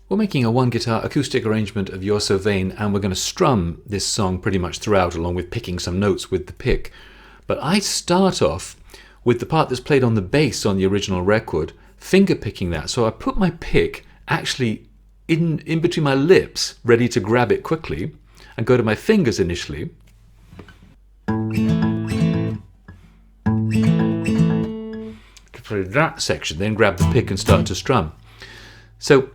We're making a one guitar acoustic arrangement of You're So Vain, and we're going to strum this song pretty much throughout, along with picking some notes with the pick. But I start off with the part that's played on the bass on the original record, finger picking that. So I put my pick actually in between my lips, ready to grab it quickly, and go to my fingers initially. To play that section, then grab the pick and start to strum. So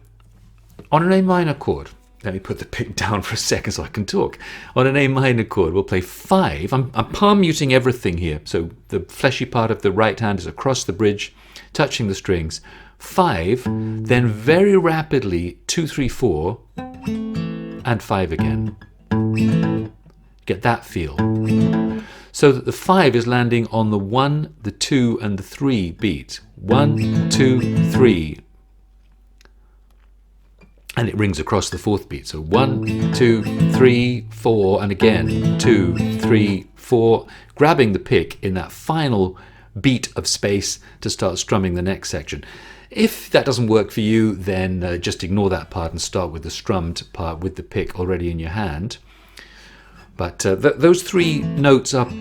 on an A minor chord, let me put the pick down for a second so I can talk. On an A minor chord, we'll play 5. I'm palm muting everything here. So the fleshy part of the right hand is across the bridge, touching the strings. 5, then very rapidly 2, 3, 4, and 5 again. Get that feel. So that the 5 is landing on the 1, the 2, and the 3 beat. 1, 2, 3. And it rings across the 4th beat. So 1, 2, 3, 4, and again 2, 3, 4, grabbing the pick in that final beat of space to start strumming the next section. If that doesn't work for you, then just ignore that part and start with the strummed part with the pick already in your hand. But those 3 notes are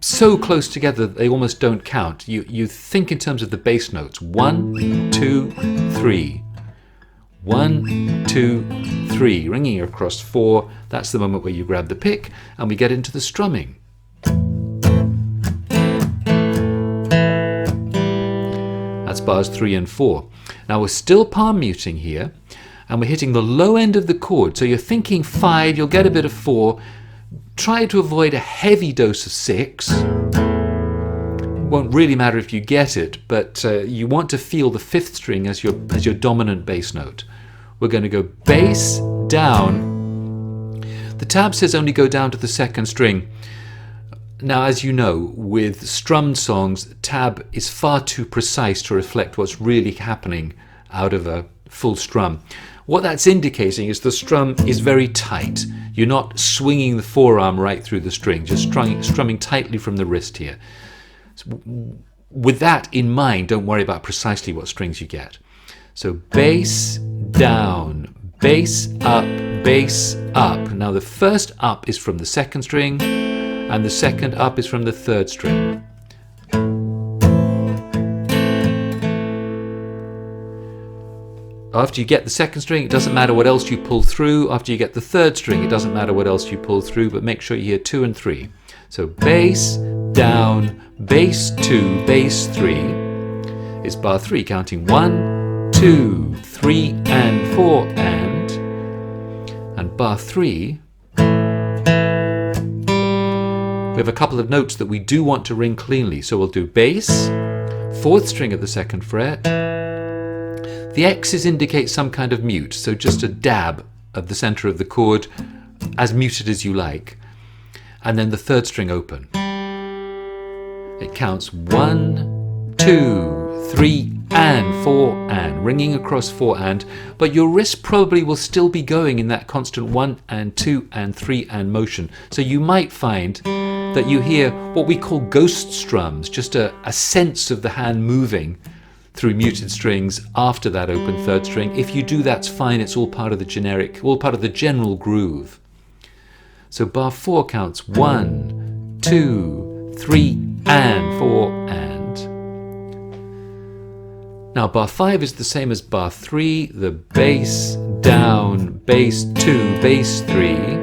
so close together that they almost don't count. You think in terms of the bass notes. 1, 2, 3. 1, 2, 3, ringing across 4. That's the moment where you grab the pick and we get into the strumming. That's bars 3 and 4. Now we're still palm muting here and we're hitting the low end of the chord. So you're thinking 5, you'll get a bit of 4. Try to avoid a heavy dose of 6. Won't really matter if you get it, but you want to feel the 5th string as your dominant bass note. We're going to go bass down. The tab says only go down to the 2nd string. Now, as you know, with strummed songs, tab is far too precise to reflect what's really happening out of a full strum. What that's indicating is the strum is very tight. You're not swinging the forearm right through the string, just strumming tightly from the wrist here. So with that in mind, don't worry about precisely what strings you get. So bass down, bass up, bass up. Now the first up is from the 2nd string and the second up is from the 3rd string. After you get the 2nd string, it doesn't matter what else you pull through. After you get the 3rd string, it doesn't matter what else you pull through, but make sure you hear 2 and 3. So bass down, bass 2, bass 3 is bar 3, counting 1, 2, 3, and 4, and bar 3. We have a couple of notes that we do want to ring cleanly, so we'll do bass, 4th string at the 2nd fret. The X's indicate some kind of mute, so just a dab of the center of the chord, as muted as you like, and then the 3rd string open. It counts 1, 2, 3, and 4, and, ringing across 4 and, but your wrist probably will still be going in that constant 1 and 2 and 3 and motion. So you might find that you hear what we call ghost strums, just a sense of the hand moving through muted strings after that open 3rd string. If you do, that's fine. It's all part of the general groove. So bar 4 counts 1, 2, 3, and 4, and. Now bar 5 is the same as bar 3, the bass down, bass 2, bass 3.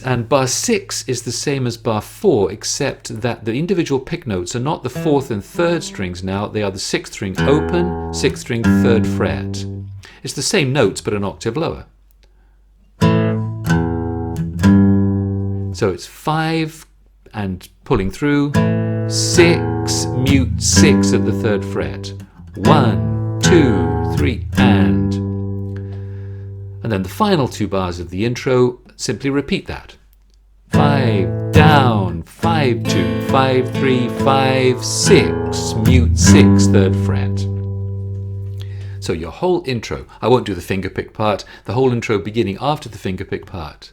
And bar 6 is the same as bar 4, except that the individual pick notes are not the 4th and 3rd strings now, they are the 6th string open, 6th string 3rd fret. It's the same notes but an octave lower. So it's 5 and pulling through, 6, mute 6 at the 3rd fret, 1, 2, 3, and then the final 2 bars of the intro simply repeat that. 5 down, 5 2, 5 3, 5 6, mute 6, 3rd fret. So your whole intro, I won't do the fingerpick part, the whole intro beginning after the fingerpick part.